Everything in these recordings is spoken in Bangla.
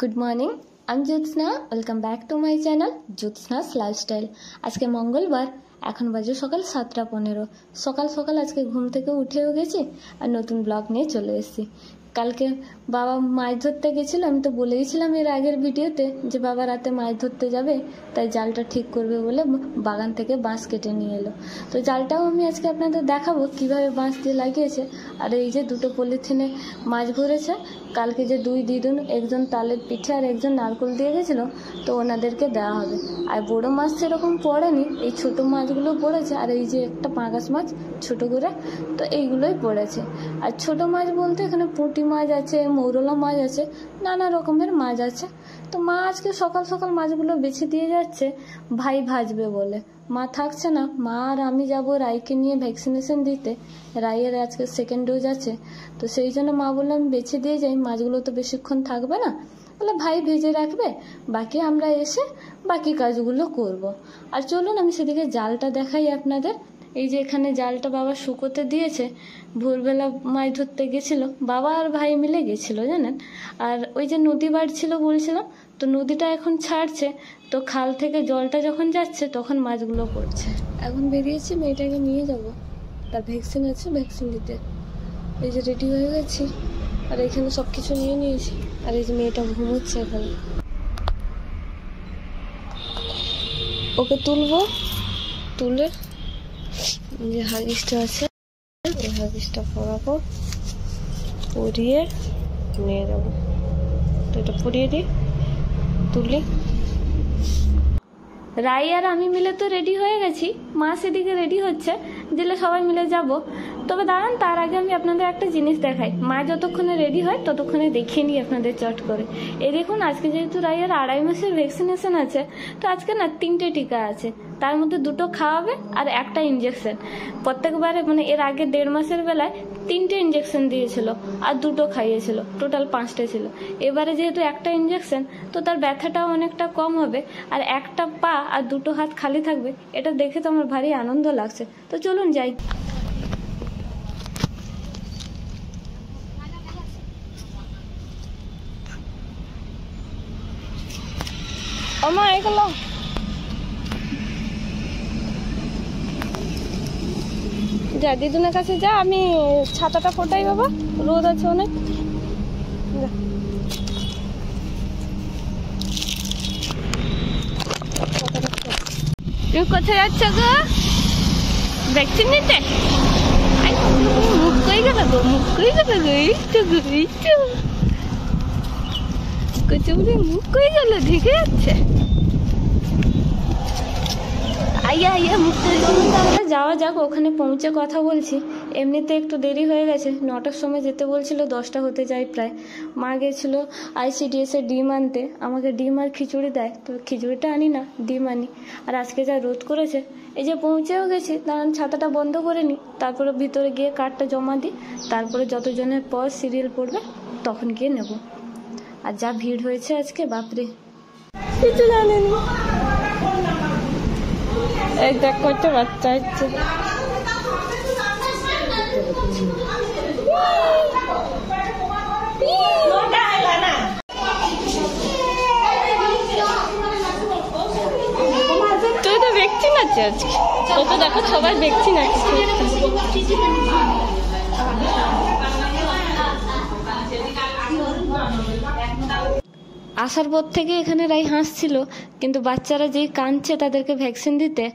Good morning I am Jyotsna welcome back to my channel Jyotsna's lifestyle. आज के मंगलवार এখন বাজে সকাল 7:15। সকাল সকাল আজকে ঘুম থেকে উঠেও গেছি আর নতুন ব্লগ নিয়ে চলে এসেছি। কালকে বাবা মাছ ধরতে গেছিল, আমি তো বলেইছিলাম এর আগের ভিডিওতে যে বাবা রাতে মাছ ধরতে যাবে, তাই জালটা ঠিক করবে বলে বাগান থেকে বাঁশ কেটে নিয়ে এলো। তো জালটাও আমি আজকে আপনাদের দেখাবো কিভাবে বাঁশ দিয়ে লাগিয়েছে। আর এই যে দুটো পলিথিনে মাছ ভরেছে, কালকে যে দুই দিদুন, একজন তালের পিঠে আর একজন নারকেল দিয়ে গেছিলো, তো ওনাদেরকে দেওয়া হবে। আর বড় মাছ সেরকম পড়েনি, এই ছোট মাছগুলো পড়েছে। আর এই যে একটা পাঙাশ মাছ ছোট করে, তো এইগুলোই পড়েছে। আর ছোট মাছ বলতে এখানে পুঁটি মাছ আছে, মৌরলা মাছ আছে, নানা রকমের মাছ আছে। তো মা আজকে সকাল সকাল মাছগুলো বেছে দিয়ে যাচ্ছে ভাই ভাজবে বলে। মা থাকছে না, মা আর আমি যাব রায়কে নিয়ে ভ্যাকসিনেশন দিতে। রায়ের আজকে সেকেন্ড ডোজ আছে, তো সেই জন্য মা বললাম বেছে দিয়ে যাই, মাছগুলো তো বেশিক্ষণ থাকবে না। বলে ভাই ভেজে রাখবে, বাকি আমরা এসে বাকি কাজগুলো করব। আর চলুন আমি সেদিকে জালটা দেখাই আপনাদের। এই যে এখানে জালটা বাবা শুকোতে দিয়েছে। ভোরবেলা মাছ ধরতে গেছিল, বাবা আর ভাই মিলে গেছিল জানেন। আর ওই যে নদী বাড়ছিল বলছিলাম, তো নদীটা এখন ছাড়ছে, তো খাল থেকে জলটা যখন যাচ্ছে তখন মাছগুলো পড়ছে। এখন বেরিয়েছি, মেয়েটাকে নিয়ে যাব, তার ভ্যাকসিন আছে, ভ্যাকসিন দিতে। এই যে রেডি হয়ে গেছি, আর এখানে সব কিছু নিয়ে নিয়েছি। আর এই যে মেয়েটা ঘুমোচ্ছে এখানে, ওকে তুলবো, তুলে যে হাগিসটা আছে এই হাগিসটা পরাবো, পরিয়ে নিয়ে যাবো। তো এটা পরিয়ে দিই, তুলি। রাই আর আমি মিলে তো রেডি হয়ে গেছি, মা সেদিকে রেডি হচ্ছে, দিলে সবাই মিলে যাব। তবে দাঁড়ান, তার আগে আমি আপনাদের একটা জিনিস দেখাই। মা যতক্ষণে রেডি হয় ততক্ষণে দেখিয়ে নিই আপনাদের চট করে। এই দেখুন, আজকে যেহেতু রাইয়ের 2.5 মাসের ভ্যাকসিনেশন আছে, তো আজকে না 3টে টিকা আছে। তার মধ্যে 2টো খাওয়াবে আর একটা ইঞ্জেকশন। প্রত্যেকবারে মানে এর আগে 1.5 মাসের বেলায় 3টে ইঞ্জেকশন দিয়েছিল আর 2টো খাইয়েছিল, টোটাল 5টে ছিল। এবারে যেহেতু একটা ইঞ্জেকশন, তো তার ব্যথাটাও অনেকটা কম হবে। আর একটা পা আর 2টো হাত খালি থাকবে, এটা দেখে তো আমার ভারী আনন্দ লাগছে। তো চলুন যাই। আমা এগুলো যা দিদুনের কাছে যা, আমি ছাতাটা ফোটাই বাবা, রোদ আছে অনেক। তুমি কোথায় যাচ্ছ গো? ভ্যাকসিন নিতে? মুখ কই গেল গো, মুখ কই গেল গো, এই তো গো, এই তো কচুরি মুখ কই গেল, ঢেকে যাচ্ছে। আইয়া আইয়া মুখ আমরা যাওয়া যাক, ওখানে পৌঁছে কথা বলছি। এমনিতে একটু দেরি হয়ে গেছে, 9টার সময় যেতে বলছিল, 10টা হতে যায় প্রায়। মা গেছিল ICDS এর ডিম আনতে, আমাকে ডিম আর খিচুড়ি দেয়, তো খিচুড়িটা আনি না, ডিম আনি। আর আজকে যা রোদ করেছে, এই যে পৌঁছেও গেছি, কারণ ছাতাটা বন্ধ করে নিই, তারপরে ভিতরে গিয়ে কার্ডটা জমা দিই, তারপরে যতজনের পর সিরিয়াল পড়বে তখন গিয়ে নেব। আর যা ভিড় হয়েছে আজকে, বাপরে, কিছু জানেনি। এই দেখ কটা বাচ্চা হচ্ছে, তুই তো ভ্যাকসিন আছে আজকে, ও তো দেখো সবাই ভ্যাকসিন আছে। আসার পর থেকে এখানে রাই হাসছিল, কিন্তু বাচ্চারা যেই কাঁদছে তাদেরকে ভ্যাকসিন দিতে,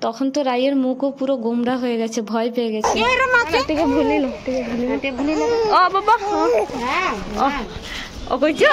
তখন তো রাইয়ের মুখও পুরো গোমরা হয়ে গেছে, ভয় পেয়ে গেছে। ও বাবা, ও কইছো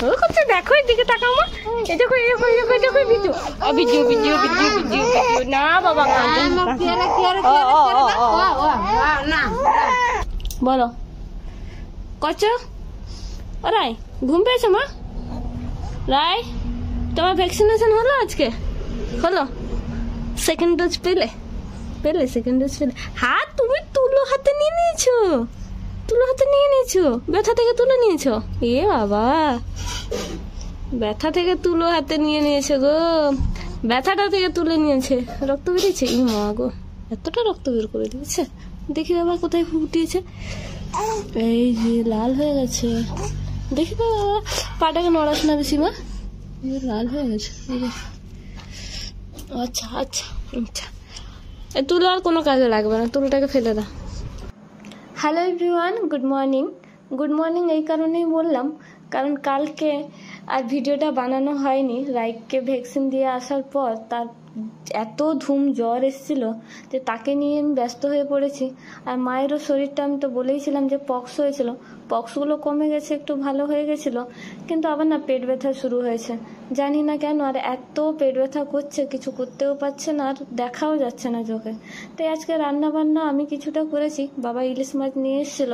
ও করছে, দেখো এদিকে তাকাও মা, এই দেখো এই দেখো এই দেখো এই দেখো বিজু, ও বিজু বিজু বিজু বিজু বিজু না বাবা, বলো করছো। ও রাই ঘুম পেয়েছো মা? রাই তোমার ভ্যাকসিনেশন হলো আজকে? হলো? সেকেন্ড ডোজ পেলে? পেলে সেকেন্ড ডোজ পেলে? হাত তুমি তুলো হাতে নিয়ে নিয়েছো, তুলো হাতে নিয়ে নিয়েছো, ব্যথা থেকে তুলে নিয়েছো? এ বাবা, ব্যথা থেকে তুলো হাতে নিয়ে নিয়েছে গো, ব্যথাটা থেকে তুলে নিয়েছে। রক্ত বেরিয়েছে? ই মা গো, এতটা রক্ত বের করে দিয়েছে। দেখি বাবা কোথায় ফুটিয়েছে, এই যে লাল হয়ে গেছে। দেখি তো পাটাকে নড়াস না বেশি মা, লাল হয়ে গেছে। আচ্ছা আচ্ছা আচ্ছা, তুল আর কোনো কাজে লাগবে না, তুলটাকে ফেলে দাও। Hello everyone, good morning. Good morning এই কারণেই বললাম, কারণ কালকে আর ভিডিওটা বানানো হয়নি। রাইককে ভ্যাকসিন দিয়ে আসার পর তার এত ধুম জ্বর এসেছিল যে তাকে নিয়ে আমি ব্যস্ত হয়ে পড়েছি। আর মায়েরও শরীরটা, আমি তো বলেইছিলাম যে পক্স হয়েছিল, পক্সগুলো কমে গেছে, একটু ভালো হয়ে গেছিলো, কিন্তু আবার না পেট ব্যথা শুরু হয়েছে, জানি না কেন। আর এত পেট ব্যথা করছে, কিছু করতেও পারছে না, আর দেখাও যাচ্ছে না চোখে। তাই আজকে রান্না বান্না আমি কিছুটা করেছি। বাবা ইলিশ মাছ নিয়ে এসেছিল,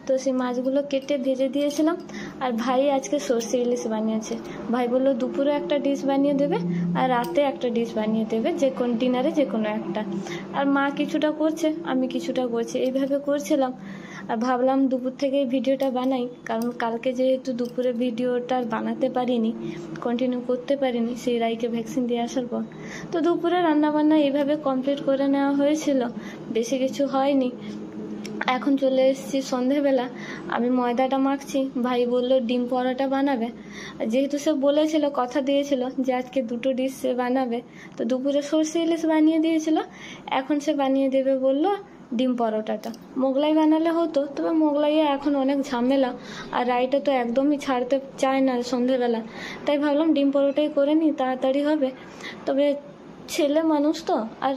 তো সেই মাছগুলো কেটে ভেজে দিয়েছিলাম। আর ভাই আজকে সর্ষে ইলিশ বানিয়েছে। ভাই বললো দুপুরে একটা ডিশ বানিয়ে দেবে আর রাতে একটা ডিশ বানিয়ে দেবে, যে কোন ডিনারে যে কোনো একটা। আর মা কিছুটা করছে, আমি কিছুটা করছি, এইভাবে করছিলাম। আর ভাবলাম দুপুর থেকে ভিডিওটা বানাই, কারণ কালকে যেহেতু দুপুরে ভিডিওটা বানাতে পারিনি, কন্টিনিউ করতে পারিনি সেই রাইকে ভ্যাকসিন দিয়ে আসার পর। তো দুপুরে রান্নাবান্না এইভাবে কমপ্লিট করে নেওয়া হয়েছিল, বেশি কিছু হয়নি। এখন চলে এসেছি সন্ধেবেলা, আমি ময়দাটা মাখছি। ভাই বলল ডিম পরোটা বানাবে, যেহেতু সে বলেছিল, কথা দিয়েছিল যে আজকে দুটো ডিশ সে বানাবে, তো দুপুরে সর্ষে ইলিশ বানিয়ে দিয়েছিল, এখন সে বানিয়ে দেবে বললো ডিম পরোটাটা। মোগলাই বানালে হতো, তবে মোগলাইয়ে এখন অনেক ঝামেলা, আর রাইটা তো একদমই ছাড়তে চায় না সন্ধেবেলা, তাই ভাবলাম ডিম পরোটাই করে নিই, তাড়াতাড়ি হবে। তবে ছেলে মানুষ তো, আর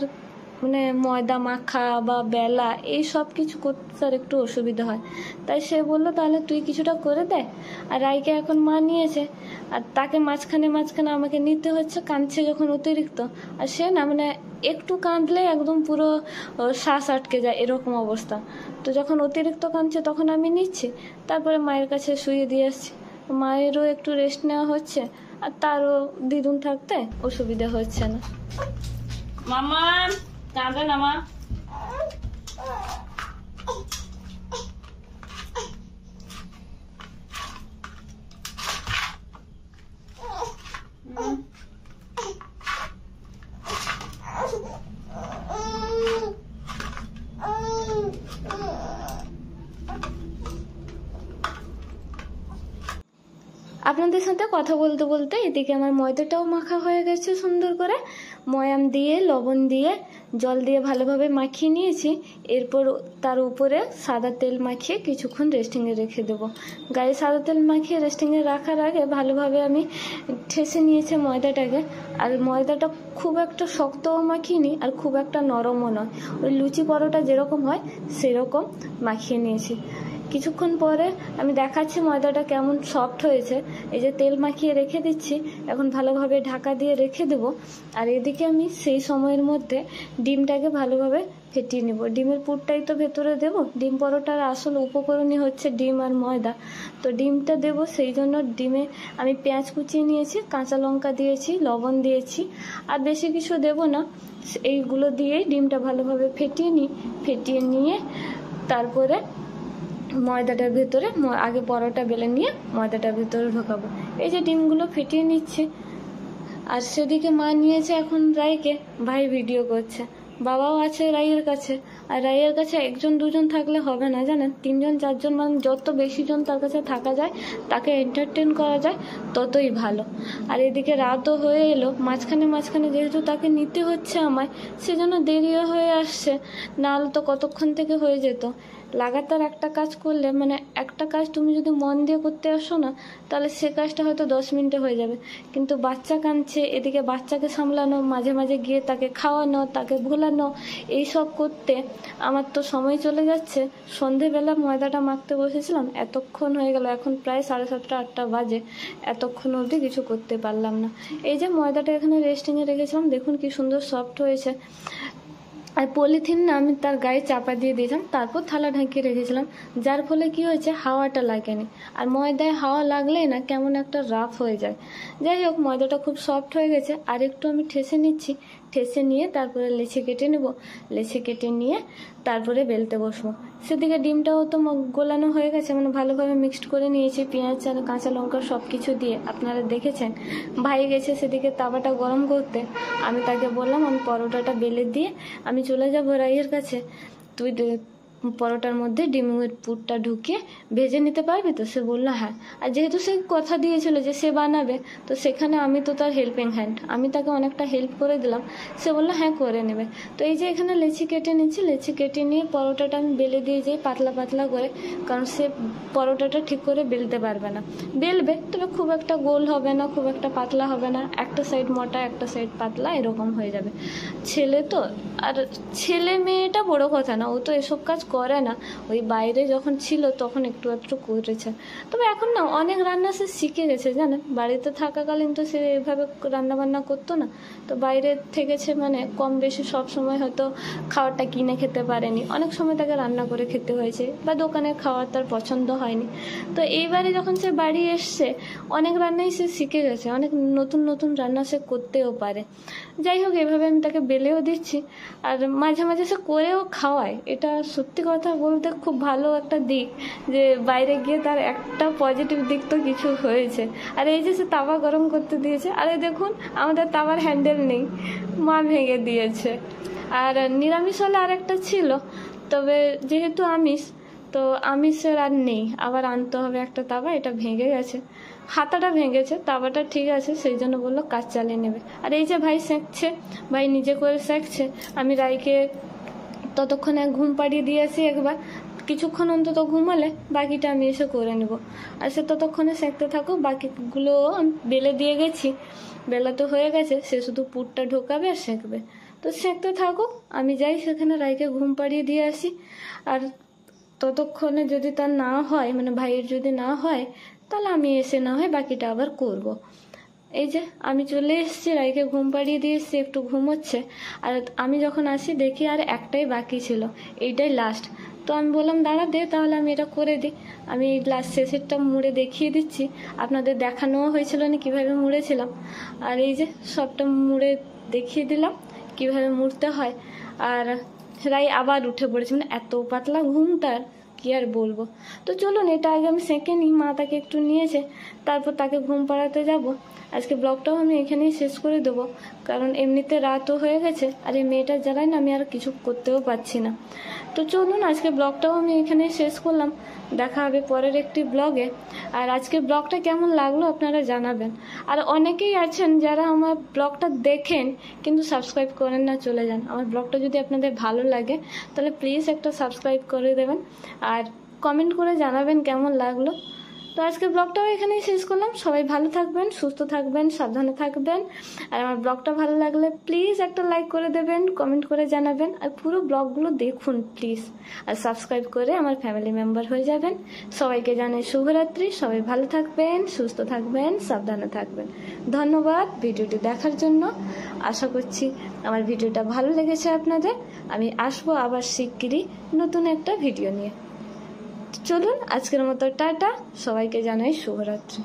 মানে ময়দা মাখা বা বেলা এই সব কিছু করতে তার একটু অসুবিধা হয়, তাই সে বললো তাহলে তুই কিছুটা করে দে। আর রাইকে এখন মা নিয়েছে, আর তাকে মাঝখানে মাঝখানে আমাকে নিতে হচ্ছে, কাঁদছে যখন অতিরিক্ত। আর সে না মানে একটু কাঁদলে একদম পুরো শ্বাস আটকে যায়, এরকম অবস্থা। তো যখন অতিরিক্ত কাঁদছে তখন আমি নিচ্ছি, তারপরে মায়ের কাছে শুয়ে দিয়ে আসছি। মায়েরও একটু রেস্ট নেওয়া হচ্ছে, আর তারও দিদুন থাকতে অসুবিধা হচ্ছে না। মামা কাঁদে না মা। আপনাদের সাথে কথা বলতে বলতে এদিকে আমার ময়দাটাও মাখা হয়ে গেছে সুন্দর করে। ময়াম দিয়ে, লবণ দিয়ে, জল দিয়ে ভালোভাবে মাখিয়ে নিয়েছি। এরপর তার উপরে সাদা তেল মাখিয়ে কিছুক্ষণ রেস্টিংয়ে রেখে দেবো। গায়ে সাদা তেল মাখিয়ে রেস্টিংয়ে রাখার আগে ভালোভাবে আমি ঠেসে নিয়েছি ময়দাটাকে। আর ময়দাটা খুব একটা শক্তও মাখিনি, আর খুব একটা নরমও নয়, ওই লুচি পরোটা যেরকম হয় সেরকম মাখিয়ে নিয়েছি। কিছুক্ষণ পরে আমি দেখাচ্ছি ময়দাটা কেমন সফট হয়েছে। এই যে তেল মাখিয়ে রেখে দিচ্ছি, এখন ভালোভাবে ঢাকা দিয়ে রেখে দেবো। আর এদিকে আমি সেই সময়ের মধ্যে ডিমটাকে ভালোভাবে ফেটিয়ে নেব। ডিমের পুরটাই তো ভেতরে দেব। ডিম পরোটার আসল উপকরণই হচ্ছে ডিম আর ময়দা, তো ডিমটা দেব, সেই জন্য ডিমে আমি পেঁয়াজ কুচিয়ে নিয়েছি, কাঁচা লঙ্কা দিয়েছি, লবণ দিয়েছি, আর বেশি কিছু দেব না। এইগুলো দিয়েই ডিমটা ভালোভাবে ফেটিয়ে নিয়ে তারপরে ময়দাটার ভেতরে আগে পরোটা বেলে নিয়ে ময়দাটার ভেতরে ঢোকাবো। এই যে ডিমগুলো ফেটিয়ে নিচ্ছে। আর সেদিকে মা নিয়েছে এখন রাইকে, ভাই ভিডিও করছে, বাবাও আছে রাইয়ের কাছে। আর রাইয়ের কাছে একজন দুজন থাকলে হবে না, জানেন, 3 জন 4 জন, মানে যত বেশি জন তার কাছে থাকা যায়, তাকে এন্টারটেন করা যায়, ততই ভালো। আর এদিকে রাতও হয়ে এলো, মাঝখানে মাঝখানে যেহেতু তাকে নিতে হচ্ছে আমায়, সেজন্য দেরিও হয়ে আসছে, নাহলে তো কতক্ষণ থেকে হয়ে যেত। লাগাতার একটা কাজ করলে, মানে একটা কাজ তুমি যদি মন দিয়ে করতে আসো না, তাহলে সে কাজটা হয়তো 10 মিনিটে হয়ে যাবে। কিন্তু বাচ্চা কাঁদছে, এদিকে বাচ্চাকে সামলানো, মাঝে মাঝে গিয়ে তাকে খাওয়ানো, তাকে ভোলানো, এইসব করতে আমার তো সময় চলে যাচ্ছে। সন্ধেবেলা ময়দাটা মাখতে বসেছিলাম, এতক্ষণ হয়ে গেল, এখন প্রায় 7:30 8টা বাজে, এতক্ষণ অবধি কিছু করতে পারলাম না। এই যে ময়দাটা এখানে রেস্টিংয়ে রেখেছিলাম, দেখুন কি সুন্দর সফট হয়েছে। আর পলিথিন না আমি তার গায়ে চাপা দিয়ে দিয়েছিলাম, তারপর থালা ঢাকিয়ে রেখেছিলাম, যার ফলে কি হয়েছে হাওয়াটা লাগেনি। আর ময়দায় হাওয়া লাগলেই না কেমন একটা রাফ হয়ে যায়। যাই হোক, ময়দাটা খুব সফট হয়ে গেছে। আর একটু আমি ঠেসে নিচ্ছি, ঠেসে নিয়ে তারপরে লেচি কেটে নেব। লেচি কেটে নিয়ে তারপরে বেলতে বসবো। সেদিকে ডিমটাও তো গোলানো হয়ে গেছে, মানে ভালোভাবে মিক্সড করে নিয়েছি পেঁয়াজ আর কাঁচা লঙ্কা সব কিছু দিয়ে, আপনারা দেখেছেন। ভাই গেছে সেদিকে তাওয়াটা গরম করতে, আমি তাকে বললাম আমি পরোটাটা বেলে দিয়ে আমি চলে যাব রাইয়ের কাছে, তুই পরোটার মধ্যে ডিমের পুরটা ঢুকিয়ে ভেজে নিতে পারবি তো? সে বললো হ্যাঁ। আর যেহেতু সে কথা দিয়েছিল যে সে বানাবে, তো সেখানে আমি তো তার হেল্পিং হ্যান্ড, আমি তাকে অনেকটা হেল্প করে দিলাম। সে বললো হ্যাঁ করে নেবে। তো এই যে এখানে লেচি কেটে নিচ্ছি, লেচি কেটে নিয়ে পরোটাটা আমি বেলে দিয়ে যাই পাতলা পাতলা করে, কারণ সে পরোটাটা ঠিক করে বেলতে পারবে না। বেলবে, তবে খুব একটা গোল হবে না, খুব একটা পাতলা হবে না, একটা সাইড মোটা একটা সাইড পাতলা এরকম হয়ে যাবে। ছেলে তো, আর ছেলে মেয়েটা বড় কথা না, ও তো এসব কাজ করে না, ওই বাইরে যখন ছিল তখন একটু একটু করেছে। তবে এখন না অনেক রান্না সে শিখে গেছে জানেন, বাড়িতে থাকাকালীন তো সে এভাবে রান্না বান্না করতো না, তো বাইরে থেকেছে, মানে কম বেশি সব সময় হয়তো খাবারটা কিনে খেতে পারেনি, অনেক সময় তাকে রান্না করে খেতে হয়েছে, বা দোকানের খাবার তার পছন্দ হয়নি। তো এইবারে যখন সে বাড়ি এসছে অনেক রান্নাই সে শিখে গেছে, অনেক নতুন নতুন রান্না সে করতেও পারে। যাই হোক, এভাবে আমি তাকে বেলেও দিচ্ছি, আর মাঝে মাঝে সে করেও খাওয়ায়। এটা সত্যি কথা বলতে খুব ভালো একটা দিক, যে বাইরে গিয়ে তার একটা পজিটিভ দিক তো কিছু হয়েছে। আর এই যে সে তাওয়া গরম করতে দিয়েছে, আরে দেখুন আমাদের তাওয়ার হ্যান্ডেল নেই, মা ভেঙে দিয়েছে। আর নিরামিষ হলে আরেকটা ছিল, তবে যেহেতু আমিষ, তো আমিষের আর নেই, আবার আনতে হবে একটা তাওয়া। এটা ভেঙে গেছে, হাতাটা ভেঙেছে, তাওয়াটা ঠিক আছে, সেই জন্য বললো কাজ চালিয়ে নেবে। আর এই যে ভাই সেঁকছে, ভাই নিজে করে সেঁকছে, আমি রাইকে ততক্ষণে ঘুম পাড়িয়ে দিয়ে আসি একবার, কিছুক্ষণ অন্তত ঘুমালে বাকিটা আমি এসে করে নেব। আর সে ততক্ষণে সেঁকতে থাকুক, বাকিগুলো বেলে দিয়ে গেছি, বেলা তো হয়ে গেছে, সে শুধু পুরটা ঢোকাবে আর সেঁকবে। তো সেঁকতে থাকুক, আমি যাই সেখানে রাইকে ঘুম পাড়িয়ে দিয়ে আসি। আর ততক্ষণে যদি তার না হয়, মানে ভাইয়ের যদি না হয়, তাহলে আমি এসে না হয় বাকিটা আবার করব। এই যে আমি চলে এসেছি, রাইকে ঘুম পাড়িয়ে দিয়ে এসেছি, একটু ঘুমোচ্ছে। আর আমি যখন আসি দেখি আর একটাই বাকি ছিল, এইটাই লাস্ট। তো আমি বললাম দাঁড়া দে, তাহলে আমি এটা করে দিই। আমি লাস্ট শেষেরটা মুড়ে দেখিয়ে দিচ্ছি, আপনাদের দেখানোও হয়েছিল না কীভাবে মুড়েছিলাম। আর এই যে সবটা মুড়ে দেখিয়ে দিলাম কীভাবে মুড়তে হয়। আর রাই আবার উঠে পড়েছে, মানে এত পাতলা ঘুম তার, কি আর বলবো। তো চলুন এটা আগে আমি সেঁকে নিই, মা তাকে একটু নিয়েছে, তারপর তাকে ঘুম পাড়াতে যাব। আজকে ব্লগটাও আমি এখানেই শেষ করে দেবো, কারণ এমনিতে রাতও হয়ে গেছে, আর এই মেয়েটার জ্বালায় না আমি আর কিছু করতেও পারছি না। তো চলুন আজকে ব্লগটাও আমি এখানেই শেষ করলাম, দেখা হবে পরের একটি ব্লগে। আর আজকে ব্লগটা কেমন লাগলো আপনারা জানাবেন। আর অনেকেই আছেন যারা আমার ব্লগটা দেখেন কিন্তু সাবস্ক্রাইব করেন না, চলে যান। আমার ব্লগটা যদি আপনাদের ভালো লাগে তাহলে প্লিজ একটা সাবস্ক্রাইব করে দেবেন, আর কমেন্ট করে জানাবেন কেমন লাগলো। তো আজকে ব্লগটাও এখানেই শেষ করলাম। সবাই ভালো থাকবেন, সুস্থ থাকবেন, সাবধানে থাকবেন। আর আমার ব্লগটা ভালো লাগলে প্লিজ একটা লাইক করে দেবেন, কমেন্ট করে জানাবেন, আর পুরো ব্লগগুলো দেখুন প্লিজ, আর সাবস্ক্রাইব করে আমার ফ্যামিলি মেম্বার হয়ে যাবেন। সবাইকে জানাই শুভরাত্রি, সবাই ভালো থাকবেন, সুস্থ থাকবেন, সাবধানে থাকবেন। ধন্যবাদ ভিডিওটি দেখার জন্য। আশা করছি আমার ভিডিওটা ভালো লেগেছে আপনাদের। আমি আসবো আবার শিগগিরই নতুন একটা ভিডিও নিয়ে। চলুন আজকের মতো টাটা, সবাইকে জানাই শুভরাত্রি।